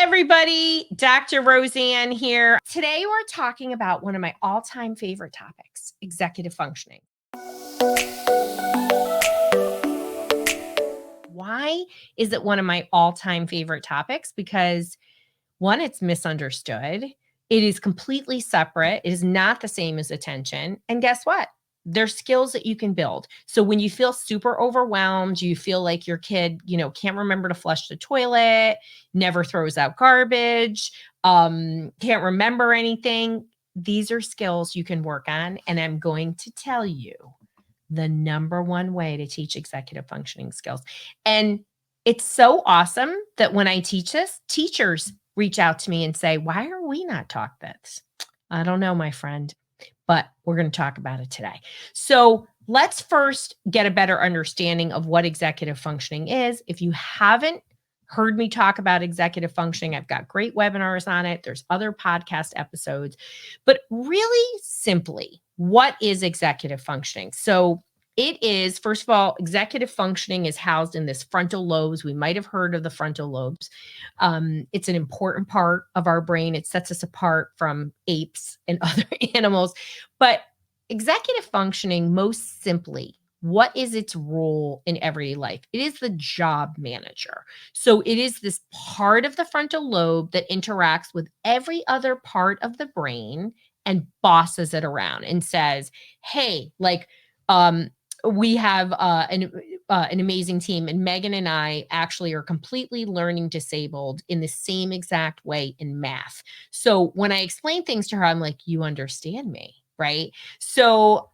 everybody. Dr. Roseann here. Today, we're talking about one of my all-time favorite topics, executive functioning. Why is it one of my all-time favorite topics? Because one, it's misunderstood. It is completely separate. It is not the same as attention. And guess what? There's skills that you can build. So when you feel super overwhelmed, you feel like your kid, can't remember to flush the toilet, never throws out garbage, can't remember anything. These are skills you can work on. And I'm going to tell you the number one way to teach executive functioning skills. And it's so awesome that when I teach this, teachers reach out to me and say, why are we not taught this? I don't know, my friend, but we're going to talk about it today. So let's first get a better understanding of what executive functioning is. If you haven't heard me talk about executive functioning, I've got great webinars on it. There's other podcast episodes, but really simply, what is executive functioning? So it is, first of all, executive functioning is housed in this frontal lobes. We might have heard of the frontal lobes. It's an important part of our brain. It sets us apart from apes and other animals. But executive functioning, most simply, what is its role in everyday life? It is the job manager. So it is this part of the frontal lobe that interacts with every other part of the brain and bosses it around and says, hey, we have an amazing team, and Megan and I actually are completely learning disabled in the same exact way in math. So when I explain things to her, I'm like, you understand me, right? So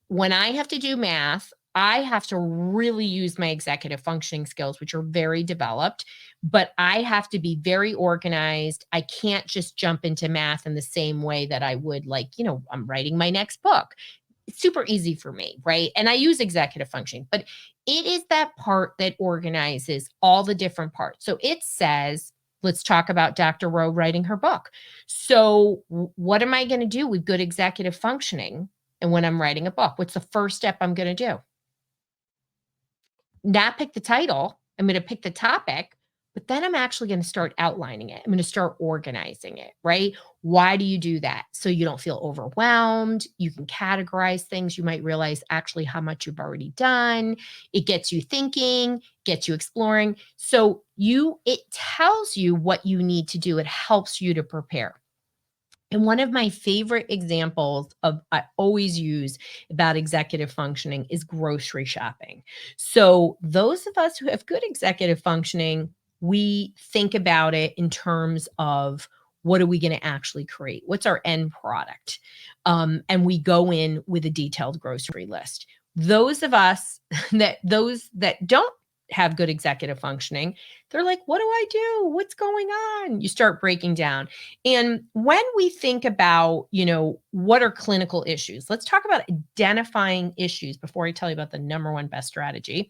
when I have to do math, I have to really use my executive functioning skills, which are very developed, but I have to be very organized. I can't just jump into math in the same way that I would, I'm writing my next book. It's super easy for me, right? And I use executive functioning, but it is that part that organizes all the different parts. So it says, let's talk about Dr. Rowe writing her book. So what am I going to do with good executive functioning? And when I'm writing a book, what's the first step I'm going to do? Not pick the title. I'm going to pick the topic, but then I'm actually going to start outlining it. I'm going to start organizing it, right? Why do you do that? So you don't feel overwhelmed. You can categorize things. You might realize actually how much you've already done. It gets you thinking, gets you exploring. So it tells you what you need to do. It helps you to prepare. And one of my favorite examples I always use about executive functioning is grocery shopping. So those of us who have good executive functioning, we think about it in terms of what are we going to actually create? What's our end product? And we go in with a detailed grocery list. Those of us that don't have good executive functioning, they're like, what do I do? What's going on? You start breaking down. And when we think about, what are clinical issues? Let's talk about identifying issues before I tell you about the number one best strategy.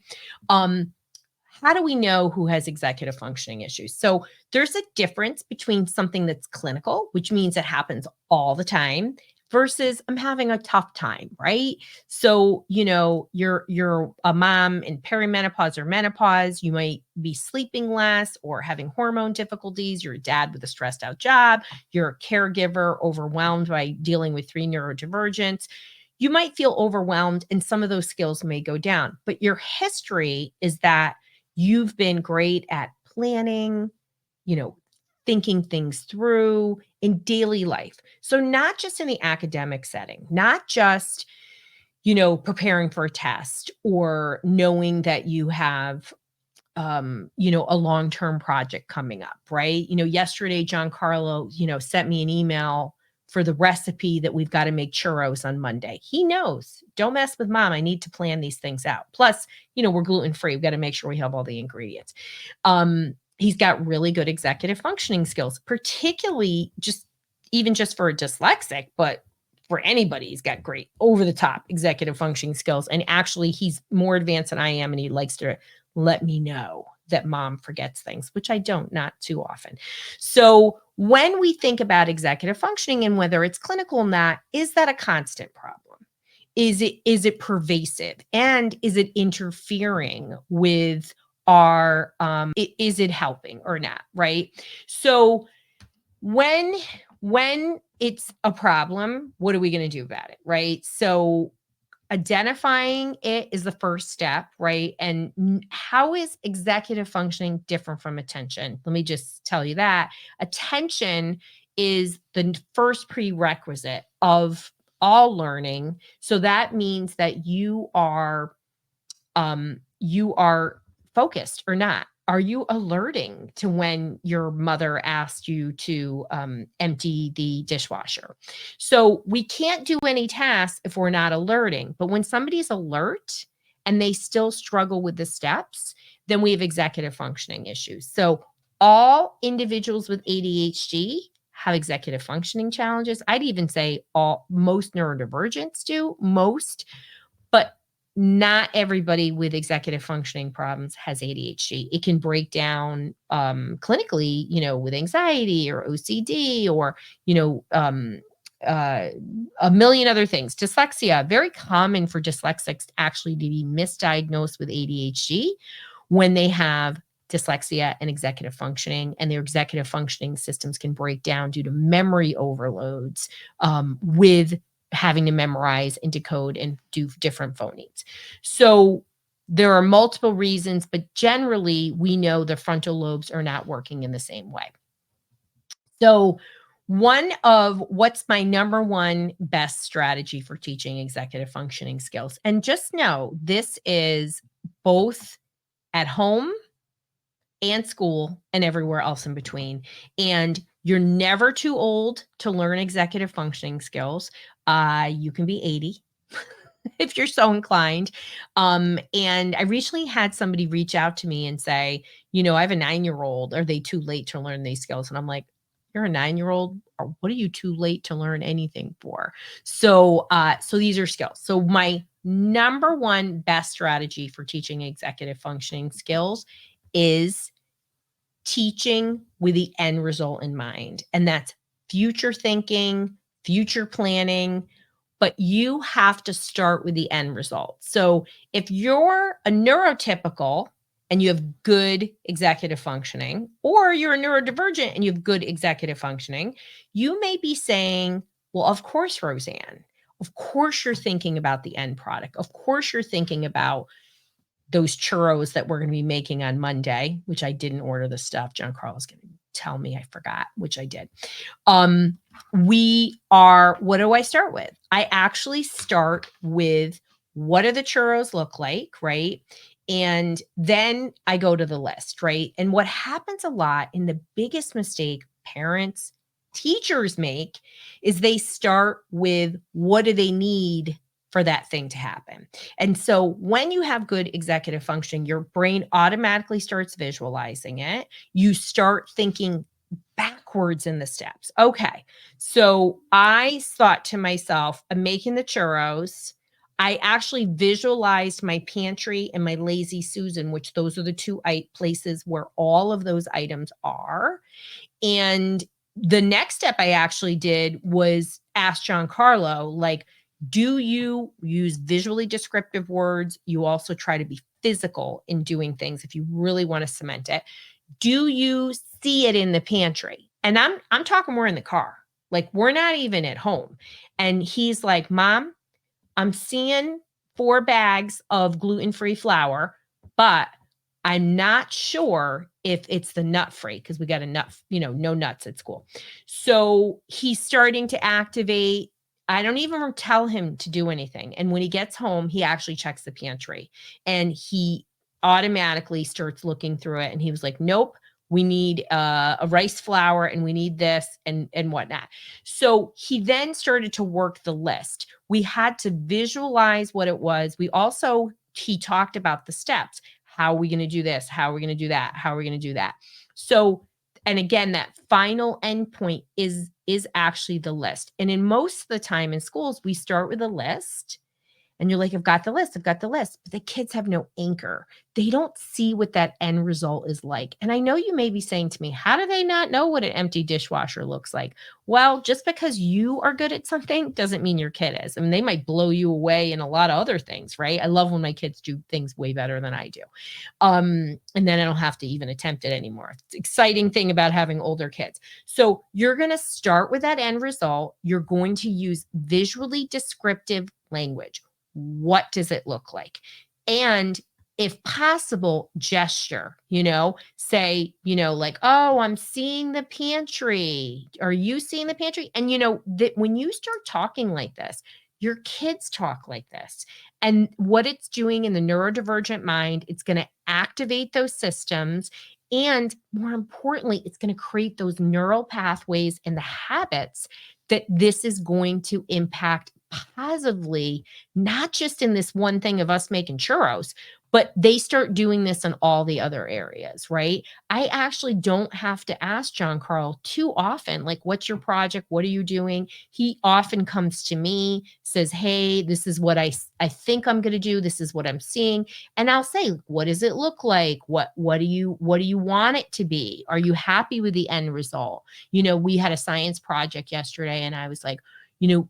How do we know who has executive functioning issues? So there's a difference between something that's clinical, which means it happens all the time, versus I'm having a tough time, right? So, you're a mom in perimenopause or menopause, you might be sleeping less or having hormone difficulties, you're a dad with a stressed out job, you're a caregiver overwhelmed by dealing with 3 neurodivergents. You might feel overwhelmed and some of those skills may go down, but your history is that you've been great at planning, thinking things through in daily life. So not just in the academic setting, not just, preparing for a test or knowing that you have, a long-term project coming up, right? Yesterday, John Carlo, sent me an email for the recipe that we've got to make churros on Monday. He knows, don't mess with mom. I need to plan these things out. Plus, we're gluten-free. We've got to make sure we have all the ingredients. He's got really good executive functioning skills, particularly even just for a dyslexic, but for anybody, he's got great over the top executive functioning skills. And actually he's more advanced than I am. And he likes to let me know that mom forgets things, which I don't, not too often. So when we think about executive functioning and whether it's clinical or not, is that a constant problem? Is it pervasive? And is it interfering with are, is it helping or not, right? So when it's a problem, what are we going to do about it, right? So identifying it is the first step, right? And how is executive functioning different from attention? Let me just tell you that attention is the first prerequisite of all learning. So that means that you are focused or not. Are you alerting to when your mother asked you to empty the dishwasher? So we can't do any tasks if we're not alerting. But when somebody's alert and they still struggle with the steps, then we have executive functioning issues. So all individuals with ADHD have executive functioning challenges. I'd even say most neurodivergents do, but not everybody with executive functioning problems has ADHD. It can break down clinically, with anxiety or OCD or, uh, a million other things. Dyslexia, very common for dyslexics actually to be misdiagnosed with ADHD when they have dyslexia and executive functioning, and their executive functioning systems can break down due to memory overloads with having to memorize and decode and do different phonemes. So there are multiple reasons, but generally we know the frontal lobes are not working in the same way. So what's my number one best strategy for teaching executive functioning skills? And just know this is both at home and school and everywhere else in between. And you're never too old to learn executive functioning skills. You can be 80 if you're so inclined. And I recently had somebody reach out to me and say, I have a 9-year-old. Are they too late to learn these skills? And I'm like, you're a 9-year-old. Or what are you too late to learn anything for? So these are skills. So my number one best strategy for teaching executive functioning skills is teaching with the end result in mind. And that's future thinking, future planning, but you have to start with the end result. So if you're a neurotypical and you have good executive functioning, or you're a neurodivergent and you have good executive functioning, you may be saying, well, of course, Roseann, of course you're thinking about the end product. Of course you're thinking about those churros that we're going to be making on Monday, which I didn't order the stuff. John Carl's going to tell me I forgot, which I did. What do I start with? I actually start with what do the churros look like, right? And then I go to the list, right? And what happens a lot, and the biggest mistake parents, teachers make, is they start with what do they need for that thing to happen. And so when you have good executive functioning, your brain automatically starts visualizing it. You start thinking backwards in the steps. Okay. So I thought to myself, I'm making the churros. I actually visualized my pantry and my Lazy Susan, which those are the two places where all of those items are. And the next step I actually did was ask John Carlo, like, do you use visually descriptive words? You also try to be physical in doing things if you really want to cement it. Do you see it in the pantry? And I'm talking we're in the car. Like we're not even at home. And he's like, Mom, I'm seeing 4 bags of gluten-free flour, but I'm not sure if it's the nut-free because we got a nut, no nuts at school. So he's starting to activate. I don't even tell him to do anything. And when he gets home, he actually checks the pantry and he automatically starts looking through it. And he was like, nope, we need a rice flour and we need this and whatnot. So he then started to work the list. We had to visualize what it was. He talked about the steps. How are we going to do this? How are we going to do that? How are we going to do that? So, and again, that final endpoint is actually the list. And in most of the time in schools, we start with a list And you're like, I've got the list, I've got the list. But the kids have no anchor. They don't see what that end result is like. And I know you may be saying to me, how do they not know what an empty dishwasher looks like? Well, just because you are good at something doesn't mean your kid is. I mean, they might blow you away in a lot of other things, right? I love when my kids do things way better than I do. And then I don't have to even attempt it anymore. It's the exciting thing about having older kids. So you're going to start with that end result. You're going to use visually descriptive language. What does it look like? And if possible, gesture, say, like, oh, I'm seeing the pantry. Are you seeing the pantry? And that when you start talking like this, your kids talk like this. And what it's doing in the neurodivergent mind, it's going to activate those systems. And more importantly, it's going to create those neural pathways and the habits that this is going to impact positively, not just in this one thing of us making churros, but they start doing this in all the other areas, right? I actually don't have to ask John Carl too often, like, what's your project? What are you doing? He often comes to me, says, hey, this is what I think I'm going to do. This is what I'm seeing. And I'll say, what does it look like? What do you want it to be? Are you happy with the end result? We had a science project yesterday and I was like, you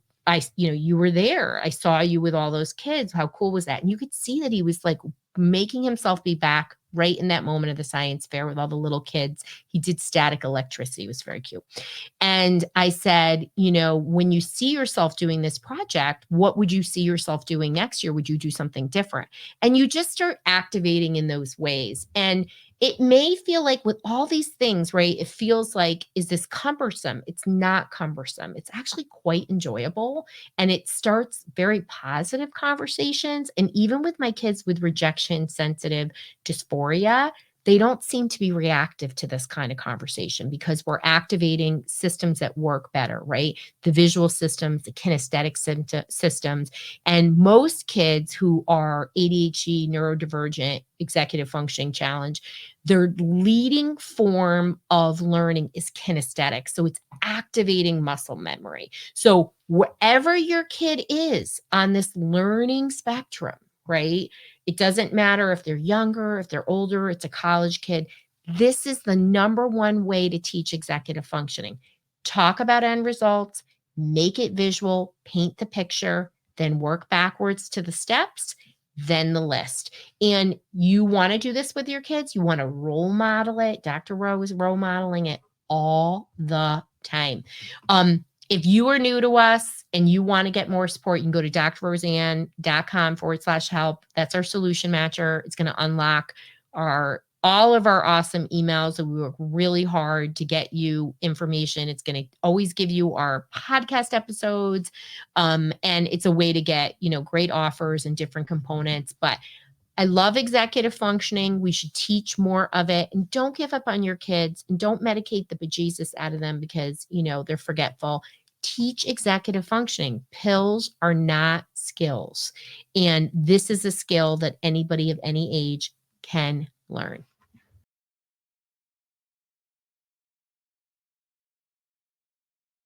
were there. I saw you with all those kids. How cool was that? And you could see that he was like making himself be back right in that moment of the science fair with all the little kids. He did static electricity. It was very cute. And I said, when you see yourself doing this project, what would you see yourself doing next year? Would you do something different? And you just start activating in those ways. And it may feel like with all these things, right? It feels like, is this cumbersome? It's not cumbersome. It's actually quite enjoyable. And it starts very positive conversations. And even with my kids with rejection sensitive dysphoria, they don't seem to be reactive to this kind of conversation because we're activating systems that work better, right? The visual systems, the kinesthetic systems. And most kids who are ADHD, neurodivergent, executive functioning challenge, their leading form of learning is kinesthetic. So it's activating muscle memory. So wherever your kid is on this learning spectrum, right? It doesn't matter if they're younger, if they're older, it's a college kid. This is the number one way to teach executive functioning. Talk about end results, make it visual, paint the picture, then work backwards to the steps, then the list. And you want to do this with your kids. You want to role model it. Dr. Rowe is role modeling it all the time. If you are new to us and you want to get more support, you can go to drroseann.com/help. That's our solution matcher. It's going to unlock all of our awesome emails. We work really hard to get you information. It's going to always give you our podcast episodes. And it's a way to get, great offers and different components. But I love executive functioning. We should teach more of it. And don't give up on your kids and don't medicate the bejesus out of them because, they're forgetful. Teach executive functioning. Pills are not skills. And this is a skill that anybody of any age can learn.